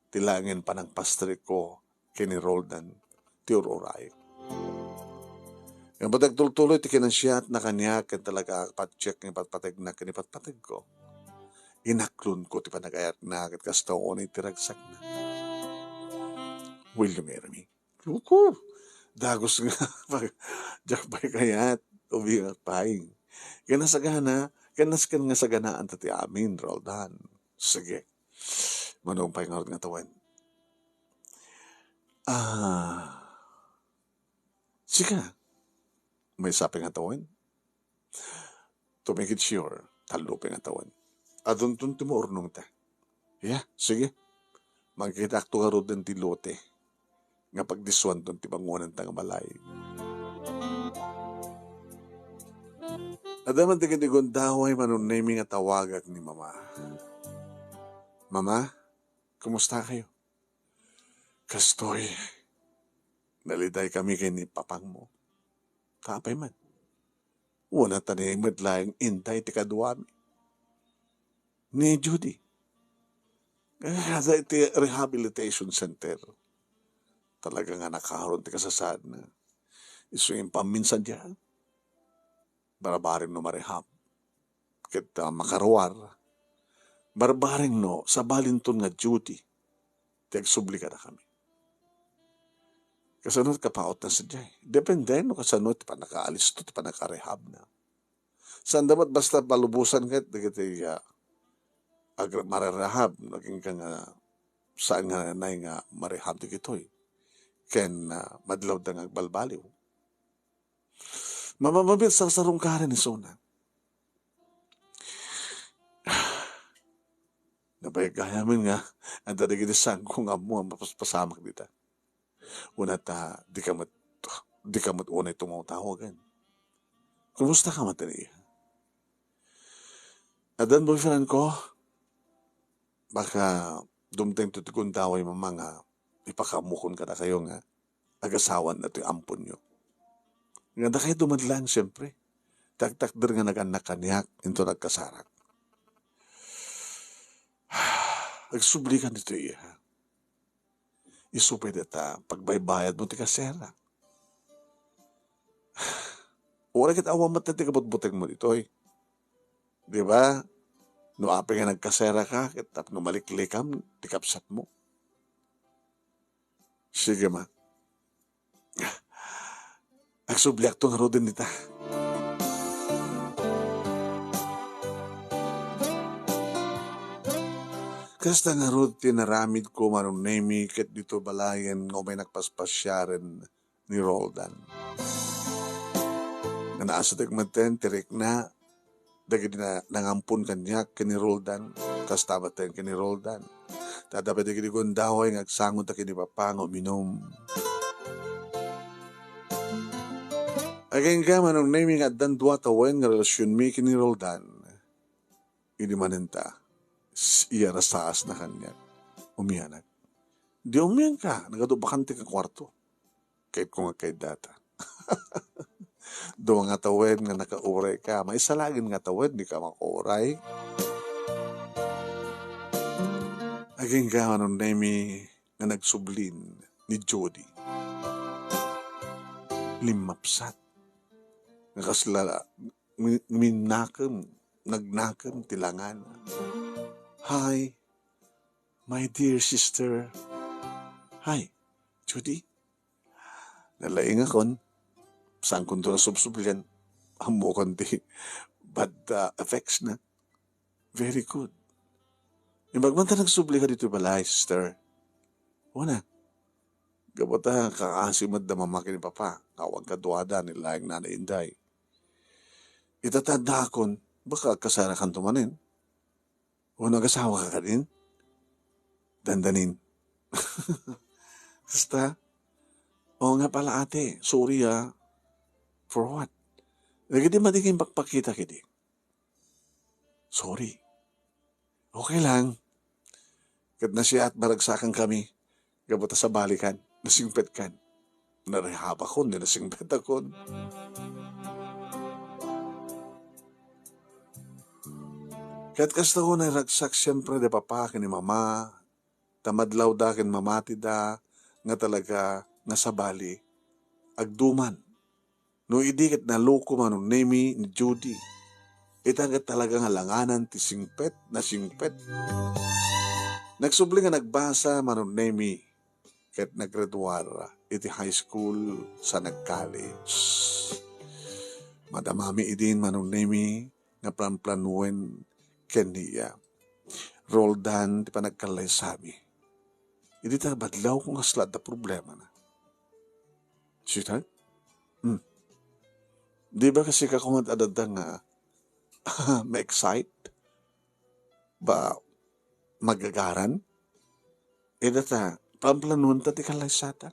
tilangin pa ng pastre ko, kini Roldan, ti ururay. Yung patagtuloy, ti kinansiyat na kanya, ken talaga patcheck ng patpatag na kinipatpatag ko. Inaklon ko, ti panagayat na, ket kastaw o ni tiragsak na. Will you marry me? Luko! Dagos nga, jakbay kayat, ubingat paing. Kanasagana, kanaskan nga saganaan tati amin, Roldan. Sige, manong paingarot nga tawan. Sika, may sapi nga tawan. To make it sure, talupi nga tawan. Adun tun mo urnong ta. Yeah, sige. Magkita akto nga rodin ti lote. Nga pagdiswan tun ti bangunan ta nga balay. Adaman ti kitigundahoy manunay nga tawagak ni mama. Mama, kumusta kayo? Kastoy, naliday kami kay ni papang mo. Kapay man. Wala tanay madlayang intay ti kaduami. Ni Judy. Kada iti rehabilitation center. Talaga nga nakaroon ti kasasad na. Iso yung paminsan diyan. Barabaring no marehab. Kita makarawar. Barabaring no sa balinton nga duty. Tiagsubli ka na kami. Kasanot kapaot na sa jay. Depende no kasanot pa nakaalis to, pa nakarehab na. Saan dapat basta palubusan ka, digiti mararehab, naging ka nga, saan nga marehab digitoy. Ken madlaw da nga agbalbaliw. Mamamabit sa sarong karen ni Sona. Abay, kaya min nga, ang tadigidisan kung amo ang mapaspasamak dita. Una ta, di ka mat unay tumatawagan. Kumusta ka matali? Adan boyfriend ko, baka dumteng tutikon daway mamanga, ipakamukon ka na kayo nga, agasawan na ito yung ampon nyo. Nga na kayo dumadlang, siyempre. Tak-takder nga nag-anak kaniyak, into nagkasarak. Agsublikan dito iya. Isupay dita, pagbaybayad mo ti kasera. Wala kit awa mat na ti kabutbuteng mo dito eh. Di ba? No api nga nagkasera ka, kitap no maliklikam, ti kapsat mo. Sige ma. Agsubliak to nga rodin nita. Kasta nga rod tinaramid ko manong nemi ket dito balayan nga may nagpaspasyaren ni Roldan. Nga naasa tigmaten, tirik na, dagiti na nangampun kanya kini Roldan, kasta maten kini Roldan. Tadapat dagiti gundaway nga agsangon ta kini papango minom. Again ka manong nemi nga dan dua tawen nga relasyon mi kini Roldan. Ini manenta. Iya rasaas na kanya. Umiyanag. Di umiyan ka. Nagadubakante ka kwarto. Kahit kung nga kay data. Doon nga tawid nga nakauray ka. May isa lagin nga tawid. Di ka makauray. Aging ka anong nemi nga nagsublin ni Jody. Limapsat. Nakasla nagnakam tilangan. Hi, my dear sister. Hi, Judy. Nalaing akon. Saan kundo na subsublian? Amo konti. Bad effects na. Very good. Yung magmanta nagsubli ka dito balay, sister. Wala. Gabata kakasimad na mamakin ni Papa. Kawag kaduada nila yung nanay Inday. Itatanda akon, baka kasara kan tumanin. O nag-asawa ka din? Dandanin. Basta, o nga pala ate, sorry for what? Nagdi madiging pakpakita kiti. Sorry. Okay lang. Kat na siya at baragsakan kami, gabata sa balikan, nasingpet kan. Narehab ako, nasingpet ako. Kaya't kasta ko na ragsak siyempre de papa ni mama, tamadlaw da kin mamati da, nga talaga nga sabali, agduman. No idikit na loko man ng nemi ni Judy, itagat talaga nga langanan ti singpet na singpet. Nagsubli nga nagbasa man ng nemi, kaya't naggraduar iti high school sa nag-college. Madamami idin man ng nemi, nga plan-planuen kaniya. Roldan, di pa nagkalay sabi. Hindi tayo badlaw kung aslat na problema na. Sweetheart? Di ba kasi kakumad adada nga ma-excite? Ba magagaran? Data, pamplanuan ta ti kalay sata.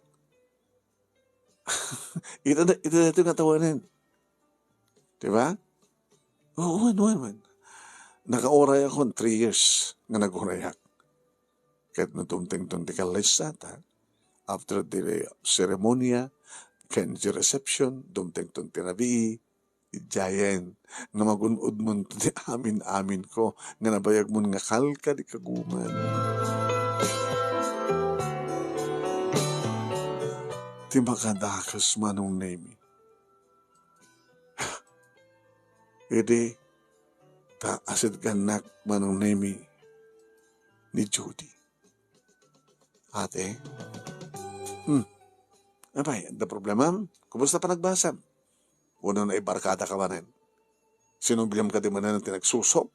Ito na ito nga tawanin. Di ba? Oo, man. Naka-oray ako 3 years nga nag-orayak. Kahit natumting-tunting ka sata, after the ceremonia, ken the reception, dumting-tunting na ijayen, nga magunod mo ti amin-amin ko, nga nabayag mo nga kalka di kaguman. Ti makadakas manong nemi. Ede, asid ganak manong nemi ni Judy. Ate, abay, ang problema, kumusta pa nagbasa? Una na ibarkada ka manin. Sinubliam ka di manin ang tinagsusop.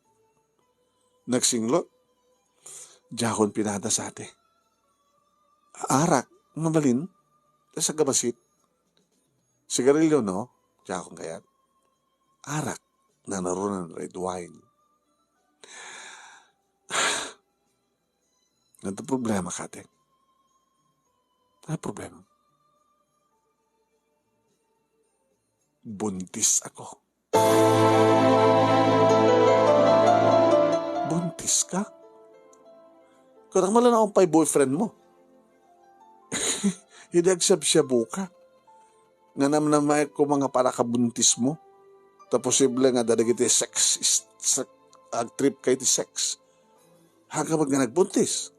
Nagsinglot. Diyakon pinada sa ate. Arak, mabalin, sa gabasit. Sigarilyo, no? Diyakon kayat. Arak, na naroon ng red wine. Nada problema kate. Nada problema. Buntis ako. Buntis ka? Kurang mo lang akong pay boyfriend mo. Hindi agsab-syabu ka. Nga namnamay ko mga para kabuntis mo. Ta posible nga dadagiti sex trip kay ti sex. Hanga mag nga nagbuntis.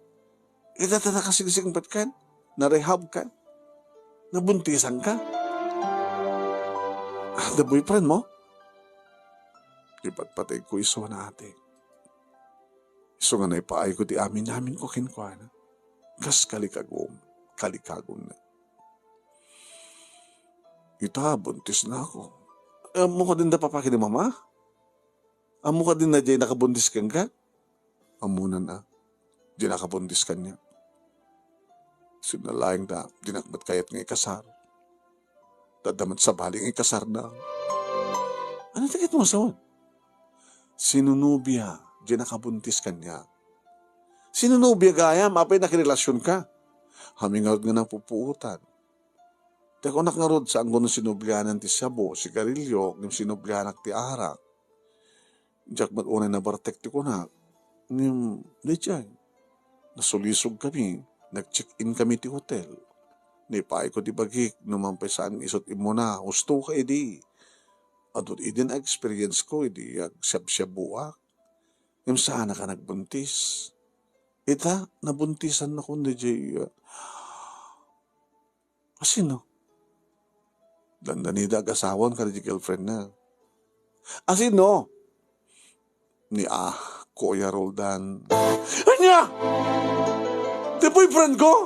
Ita na kasigsing pat kan? Na-rehab ka? Nabuntisan ka? The boyfriend mo? Ipatpatay ko iso na ate. Iso nga na ipaay ko ti amin ko kinkwana. Kas kalikagom na. Ita, buntis na ako. Amo ka din na papaki ni mama? Amo ka din na dyan nakabuntis kang ka? Amunan na. Dyan nakabuntis ka niya. Sinalayang na, dinakmat kayat ng ikasar. Dadamat sa baling ikasar na. Ano takit mo sa Sinunubia, dyan nakabuntis ka niya. Sinunubia gaya, mapay nakirelasyon ka. Hamingawad nga ng pupuutan. Teko nak nga rod sa anggo ng sinublianan ti Sabo, si Garillo, ng sinublianak ti Arak. Diyak unay na bartek ti ko na. Di dyan. Nasulisog kami. Nag-check-in kami ti hotel. Nipaay ko ti bagik. Numampay saan isot imo na. Gusto ka edi. Adot idin experience ko edi. Siyab-siyabuak. Yung saan ka nagbuntis. Ita, nabuntisan na ko ni Jay. Kasi no. Dandanida asawan ka ni girlfriend na. Kasi no. Ni Kuya Roldan. Anya! The boyfriend ko?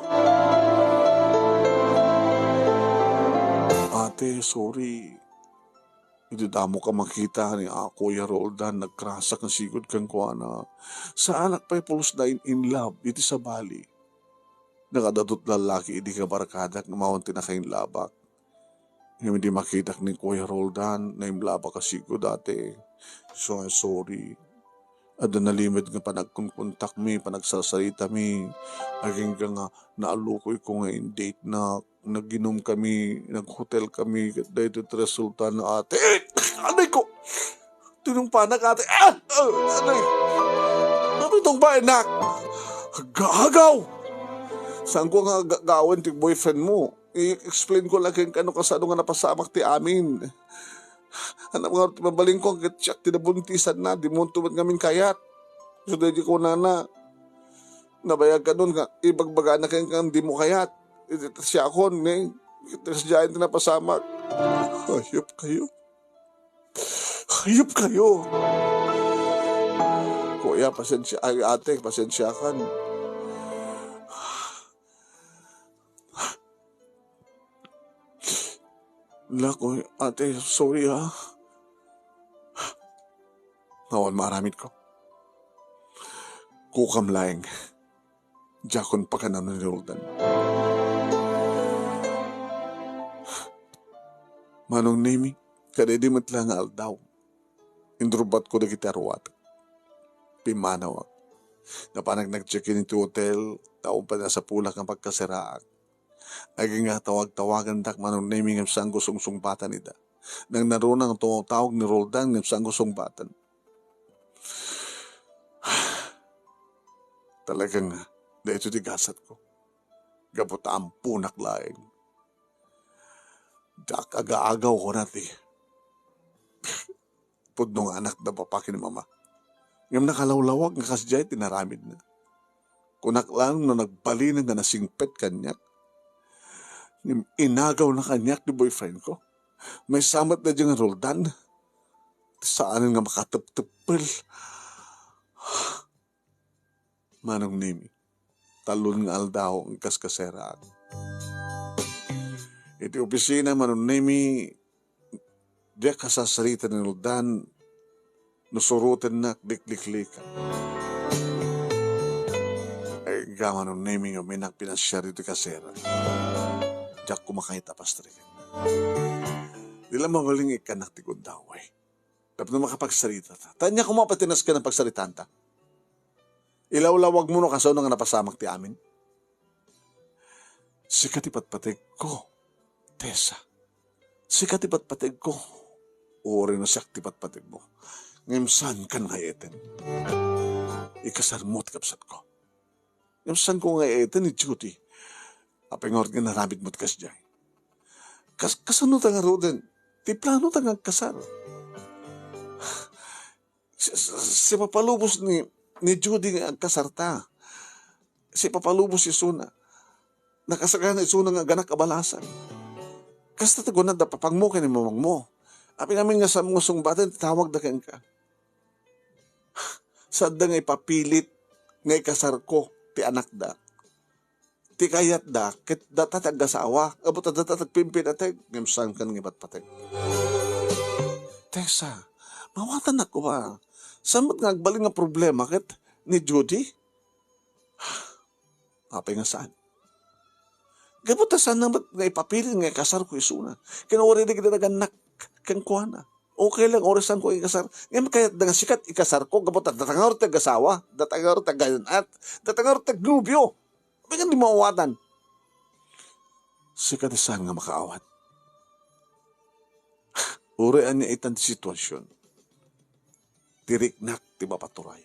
Ate, sorry. Hindi damo ka makita ni Kuya Roldan. Nagkrasak ng sigod kang kuwana. Sa anak pa'y pulos na in love. Iti sa Bali. Nakadatot lalaki, hindi ka barakadak. Namawanti na kayong labak. Hindi makita ni Kuya Roldan. Na yung labak ka sigod dati. So, sorry. Ada nalimid nga panagkunkontak mi, panagsasalita mi. Aging ka nga naalukoy ko nga in date na naginom kami, nag-hotel kami, dahil ito resulta na ate. Anay ko! Tinumpanag ate. Anay! Napitong ba, enak? Hagaw! Saan ko nga gawin ti boyfriend mo? I-explain ko lang kung ano kasano nga napasamak ti amin. Anak nga, mabaling ko, siyak tinabuntisan na, di mo tumad ngamin kayat. So, dahil ko na nabayag ka nun, ibagbaga na kayo kang di mo kayat. Siya ako, tapos dyan tinapasamak. Hayop kayo. Hayop kayo. Kuya, pasensya, ay ate, pasensya kan. Lako, ate, sorry ha. Nawan maramit ko. Kukam laing. Jakon pa ka na ni Roldan. Manong nimi, kadedi matlang aldaw. Indrubat ko na gitarwat. Pimanaw. Napanag nag-check-in ito hotel, taong pa na sa pulak ng pagkasiraan. Ay nga tawag-tawagan dak manong naming ng sang gusong sungbatan ida. Nang narunang tawag ni Roldan ng sang gusong batan. Talagang na ito tigasat ko. Gabot ang punak laing. Dak aga-agaw ko nati. Pudnong anak na papaki ni mama. Ngam nakalawlawag nga kasjay tinaramid na. Kunak lang na nagbalinan na nasingpet kanyak. Inagaw na kanyak ni boyfriend ko. May samat na diyang Roldan. Saan nga makatap-tapal. Manong nimi. Talon nga aldaw ang kaskaseraan. Iti opisina manong nimi. Diya kasasarita ni Roldan. Nusurutan na klik-klik-klikan. Ay gaman manong nimi nga may nakpinasyar iti kasera. Diyak kumakita pastrikan. Dila mabaling ikanak ti kundaway. Dapat na makapagsalita ta. Tanya ko mapatinas ka ng pagsalitan ta. Ilawlawag mo no kaso nga napasamak ti amin. Sikat ipatpatig ko, Tessa. Sikat ipatpatig ko. Uri na siyak tipatpatig mo. Ngimsan kan ngayeten. Ikasar mo tikapsat ko. Ngimsan ko ngayeten ni Judy. Apengor nga naramid mo't kasjay. Kasano tanga roden? Ti plano tanga kasar. Si papalubos ni Judy nga kasarta. Si papalubos si Suna. Nakasagana Suna nga ganak abalasan. Kasta tagunan da papangmo kani mamang mo. Api namin nga sa mga sungbatan, tawag na kang ka. Sadda nga ipapilit nga ikasar ko, ti anak da. Ti kayat da, kit datatag gasawa, abot na datatag pimpin atay, ngamsang kan nga patpatay. Tessa, mawatan ako ba? Samot nga agbaling nga problema kit ni Judy? Api nga saan? Gabuta saan nga ipapilit nga ikasar ko isuna. Kinawari na kinaganak kang kuana. Okay lang, orasan ko ikasar. Ngayon kaya nga sikat ikasar ko, gabot at datangar tag asawa, datangar tag ganat, datangar tag nubyo. Bagan di mawatan. Sikat isang nga makaawat. Urian niya itan di sitwasyon. Tiriknak di mapaturay.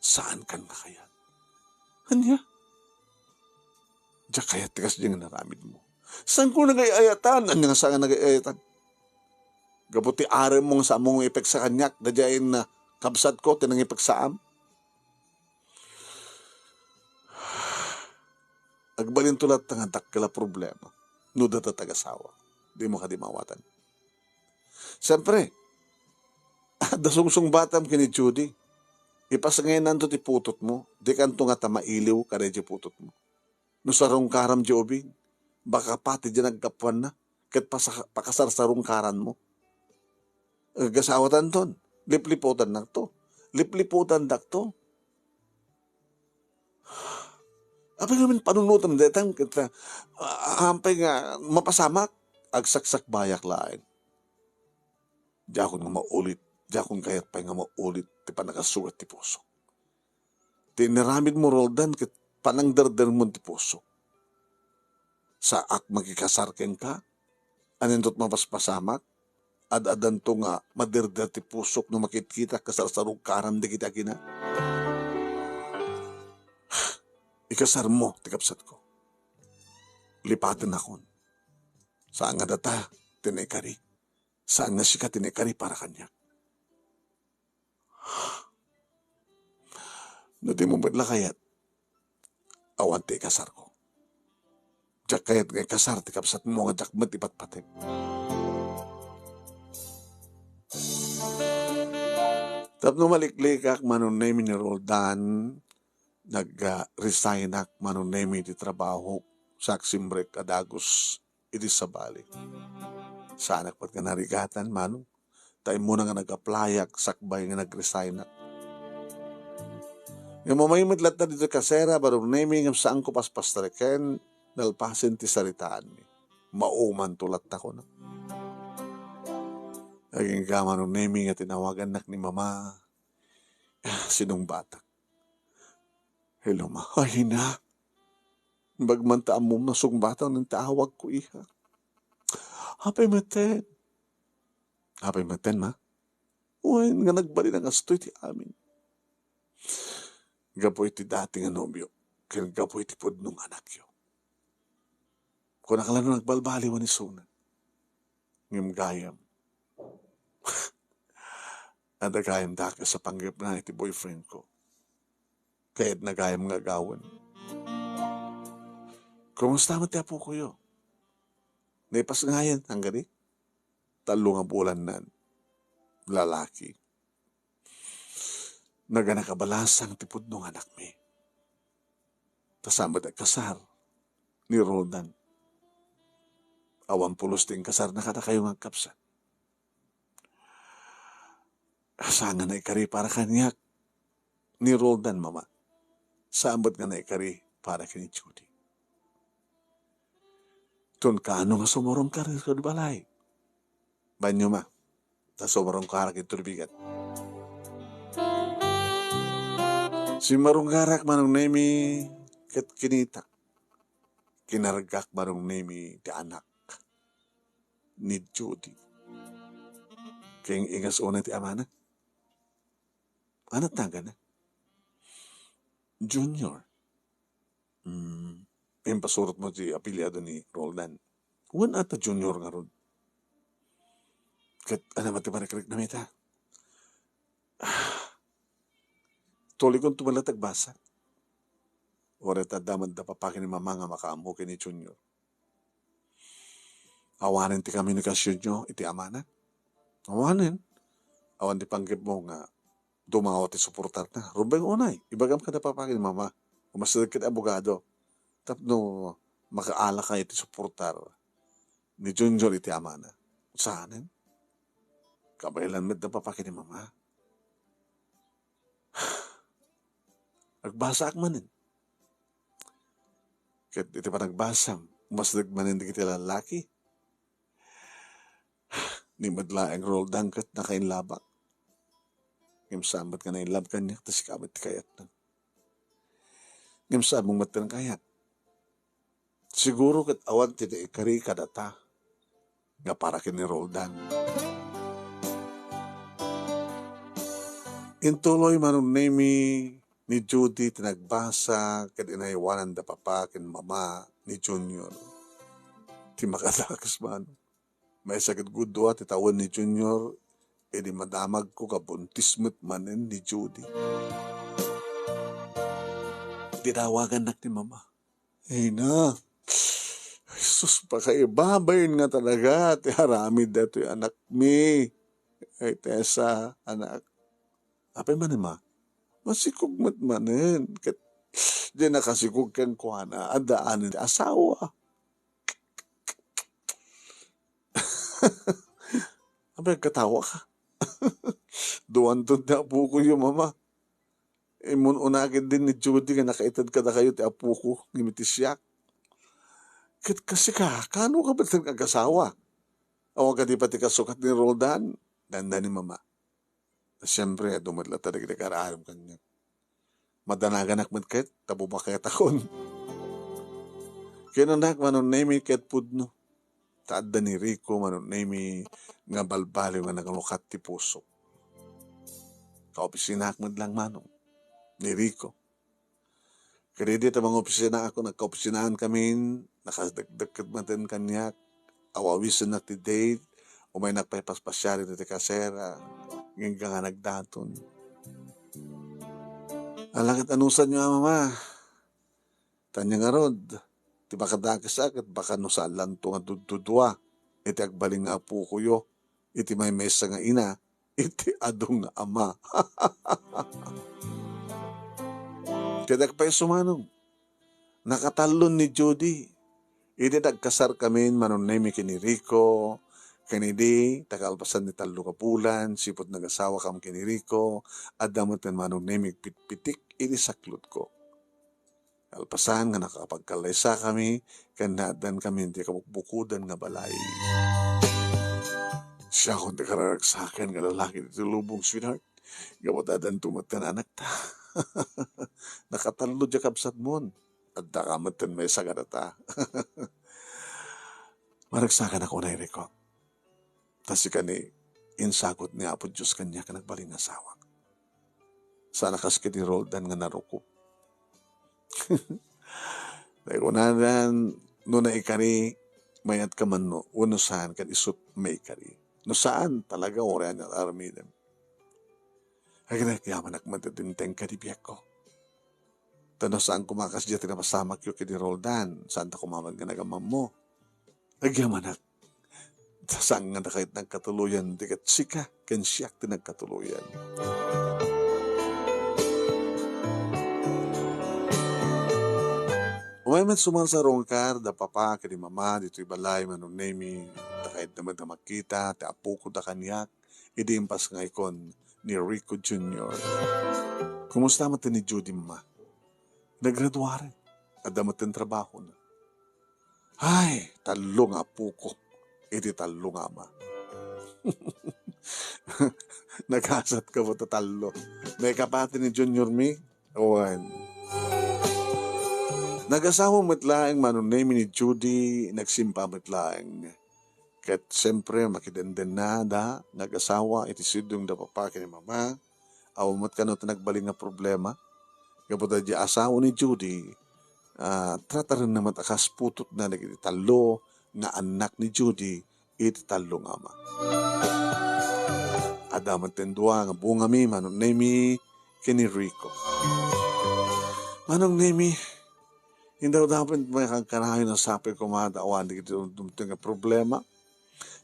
Saan kan na kaya? Anya? Diya kaya tikas di nga naramid mo. Saan ko nagayayatan? Anya nga saan nga nagayayatan? Gabuti are mong sa among ipek sa kanyak, dadyain na kabsat ko, tinang ipek sa am. Agbalin tulat nga dakila problema, nuda ta tagasawa, di mo kadimawatan. Siyempre, dasungsong batam kini Judy, ipasangay nanto ti putot mo, di kanto nga tamailiw kare ti putot mo. No sarong karam di obing, baka pati di nagkapuan na, kat pakasarsarong karan mo. Gasawatan ton, lipliputan na to. Lipliputan na to. Apay naman panunutan na detang kita, ampay nga mapasamak, agsaksak bayak lain. Di ako nga maulit, di akong kayat pa nga maulit, ti panakasugat ti puso. Tinaramid mo roldan, kit panangdardan mo ti puso. Sa ak magkikasarken ka, anindot mapaspasamak, ad-adan to nga madirder ti pusok no makikita kasarsarong karam di kita kina. Ikasar mo, tikapsat ko. Lipatin akon. Saan nga data, tinekari. Saan nga siya tinekari para kanya. No di mo badla kayat, awan ti ikasar ko. Diyak kayat nga ikasar, tikapsat mo nga jakmat ipatpatik. Tapno maliklikak manunay mi ni Roldan, nag-resign ak manunay mi di trabaho sa Aksimbrek adagos iti sa bali. Saan pat ka narigatan manong, tayo muna nga nag-applyak sakbay nga nag-resign ak. Yung mamayimit lahat na dito kasera, barong naming ang saan ko paspastreken, nalpasin ti saritaan mi. Mauman tulat na ko na. Naging gaman ng naming at tinawagan nak ni mama. Sinong batak? Hello ma. Ay na. Bagmantaan mo nasong batang ng tawag ko iha. Hapay maten. Hapay maten ma. Uy, nga nagbali ng astoy ti amin. Gapoy ti dating anobyo. Kaya gapoy ti pudnong anak yo. Kung nakalano nagbalbaliwan ni Suna. Ngim gayam. Ada gayam daka sa panggap na iti boyfriend ko. Kaya't nagayam nga gawan. Kumusta mo ti apo ko yo? Naipas ngayon, hanggang talo nga bulan nan. Lalaki. Naganakabalasang tipod nung anak mi. Tasama at kasar ni Roldan. Awan pulos ting kasar na kata kayo nga kapsa. Saan nga na ikari para kanyak ni Roldan, mama? Saan ba't nga na ikari para kani Judy? Tun ka ano nga sumurong ka rin sa balay? Banyo ma, ta sumurong ka rin ito bigat. Si marunggarak manong nemi ket kinita. Kinargak manong nemi ti anak ni Judy. Kaya ingas una ti amana. Anak tangga na. Junior. Yung pasurot mo ti apelyado ni Roldan. Wan ata junior nga ron. Kat ano matimarikrik na mita. Tuloy kong tumalatag basa. Oret daman da papakin ni mama nga makaamo ni Junior. Awanin ti komunikasyon nyo iti amana. Awanin. Awan ti panggip mo nga dumawa ti suportar na. Rumbeng unay. Ibagam ka na papakin ni mama. Umasalag ka abogado. Tapno makaala ka iti suportar ni Junior iti amana. Saanin? Kabaylan met na papakin ni mama. Nagbasa akmanin. Kat iti pa nagbasam, mas nagmanin di kita lalaki. Ni madlaeng Roldan kat nakainlabak. Ngimsambat ka na inlab kanya, tas ikabat kayat na. Ngimsabong matan kayat. Siguro kat awan titi ikari kadata. Nga para kini Roldan. Intuloy manong nemi ni Judy tinagbasa kad inaiwanan da papa ken mama ni Junior. Ti makalakas man. May sakit gudwa ti tawon ni Junior edi madamag ko kabuntis met manen ni Judy. Tinawagan nak ni mama. Hey na. Jesus, pakaibabayin nga talaga. Ti haramid dato yung anak mi. Ay Tessa, anak. Apay manin ma? Masikog mat manin. Kat di nakasikog kang kuhana. Adaanin asawa. Apay katawa ka. Duwantod na apo ko yung mama. Imun unagin din ni Judy nga nakaitad ka na kayo ti apo ko. Ngimitisyak. Kat kasi ka, kano ka ba't nag-agasawa? Awa ka di pati kasukat ni Roldan. Danda ni mama. Siyempre, dumadla talaga nag-araalam kanya. Madanagan akmat kahit, tabo ba kaya takon. Kinanak manon nemi kahit pudno. Taadda ni Rico manon nemi nga balbali nga nagalukat ti puso. Kaopisina akmat lang manong. Ni Rico. Kaya di mga opisina ako, nagkaopisinaan kami, nakadagdagkat matin kanyak, awawisan na ti date, umay nagpapaspasyari na ti kasera, ngayon ka nga nagdaton. Alangit anusan nyo, mama. Tanya nga rod, ti baka dakasak at baka nusaan lang ito nga dududwa, iti agbaling nga apo ko yo, iti may mesa nga ina, iti adong nga ama. Kaya pa sumanong, nakatalon ni Judy, iti nagkasar kami manon nemi kini Rico, kanidi, takalpasan ni talo kapulan, sipot nag-asawa kam kini Rico, at damot ng manong nemig pitpitik, iti saklot ko. Kalpasan nga nakapagkalaysa kami, kanadan kami hindi kamukbukudan nga balay. Siya kung nakararag sa akin, nga lalaki dito lubong, sweetheart, gawadadan tumat ka na anak ta. Nakatalo dya kapsat mon, at dakamatan may sagarata. Maragsakan ako na Rico. Kasi kani, insagot ni Apo Diyos kanya ka nagbaling asawa. Sana kas kiti Roldan nga narukop. Dahil unanan, no na ikari, mayat ka man no, uno saan kan isut may ikari. No saan talaga oran at aramidan. Ay kinakiyaman akmadadinteng kadibiyak ko. Tano saan kumakas dyan tinapasamak yung kiti Roldan, saan ta kumamag nga nagamam mo. Agyaman ak. Saan nga na kahit nagkatuluyan, dikat sika, kansiyak din nagkatuluyan. Umay man sumal sa rongkar, da papa, kadi mama, dito'y balay, manong nemi, da kahit naman na makita, te apo ko da kanyak, idimpas nga ikon ni Rico Jr. Kumusta matan ni Judy, mama? Naggraduare, at damatin trabaho na. Ay, talo nga apo ko. Iti talo nga ma. Naghasat ka ba talo? May kapatid ni Junior mi? Awan. Nag-asawa matlaeng manunay ni Judy, nagsimpa matlaeng. Kat siyempre makidenden na da, nag-asawa, iti sidong da papake ni mama, awamat ka no nagbaling nga problema. Kapag di asawa ni Judy, trataran naman akas putot na nagitalo nga anak ni Judy, iti talo nga ama. Adaman tendua nga bunga mi, manong nemi, kini Rico. Manong nemi, hindi dapat may kagkarahin na sabi ko mga daawan, di ito nga problema.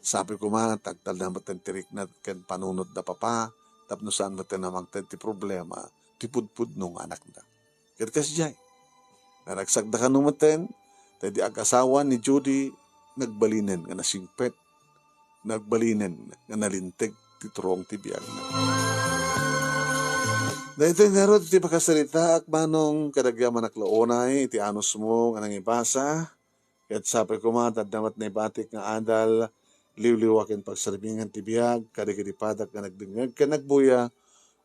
Sabi ko mga, tagtal na matentirik na kan panunod na papa, tapno saan mati namang tenti problema, tipudpud nung anak na. Kaya kasi jay, naragsagda ka numaten, tayo di ag-asawa ni Judy, nagbalinen nga nasingpet, nagbalinen nga nalintig, titurong tibiyag na. Dahil ito nga rin, iti pakasalita, akmanong kadagyaman naklaonay, iti anos mo nga nang ibasa, kaya't sabi ko mga, tadamat na ibatik nga adal, liwliwakin pagsaribingan tibiyag, kadagadipadak nga nagdingag ka nagbuya,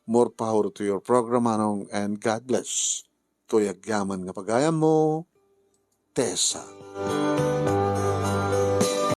more power to your program, anong, and God bless. Tuyag yaman nga pagayam mo, Tessa.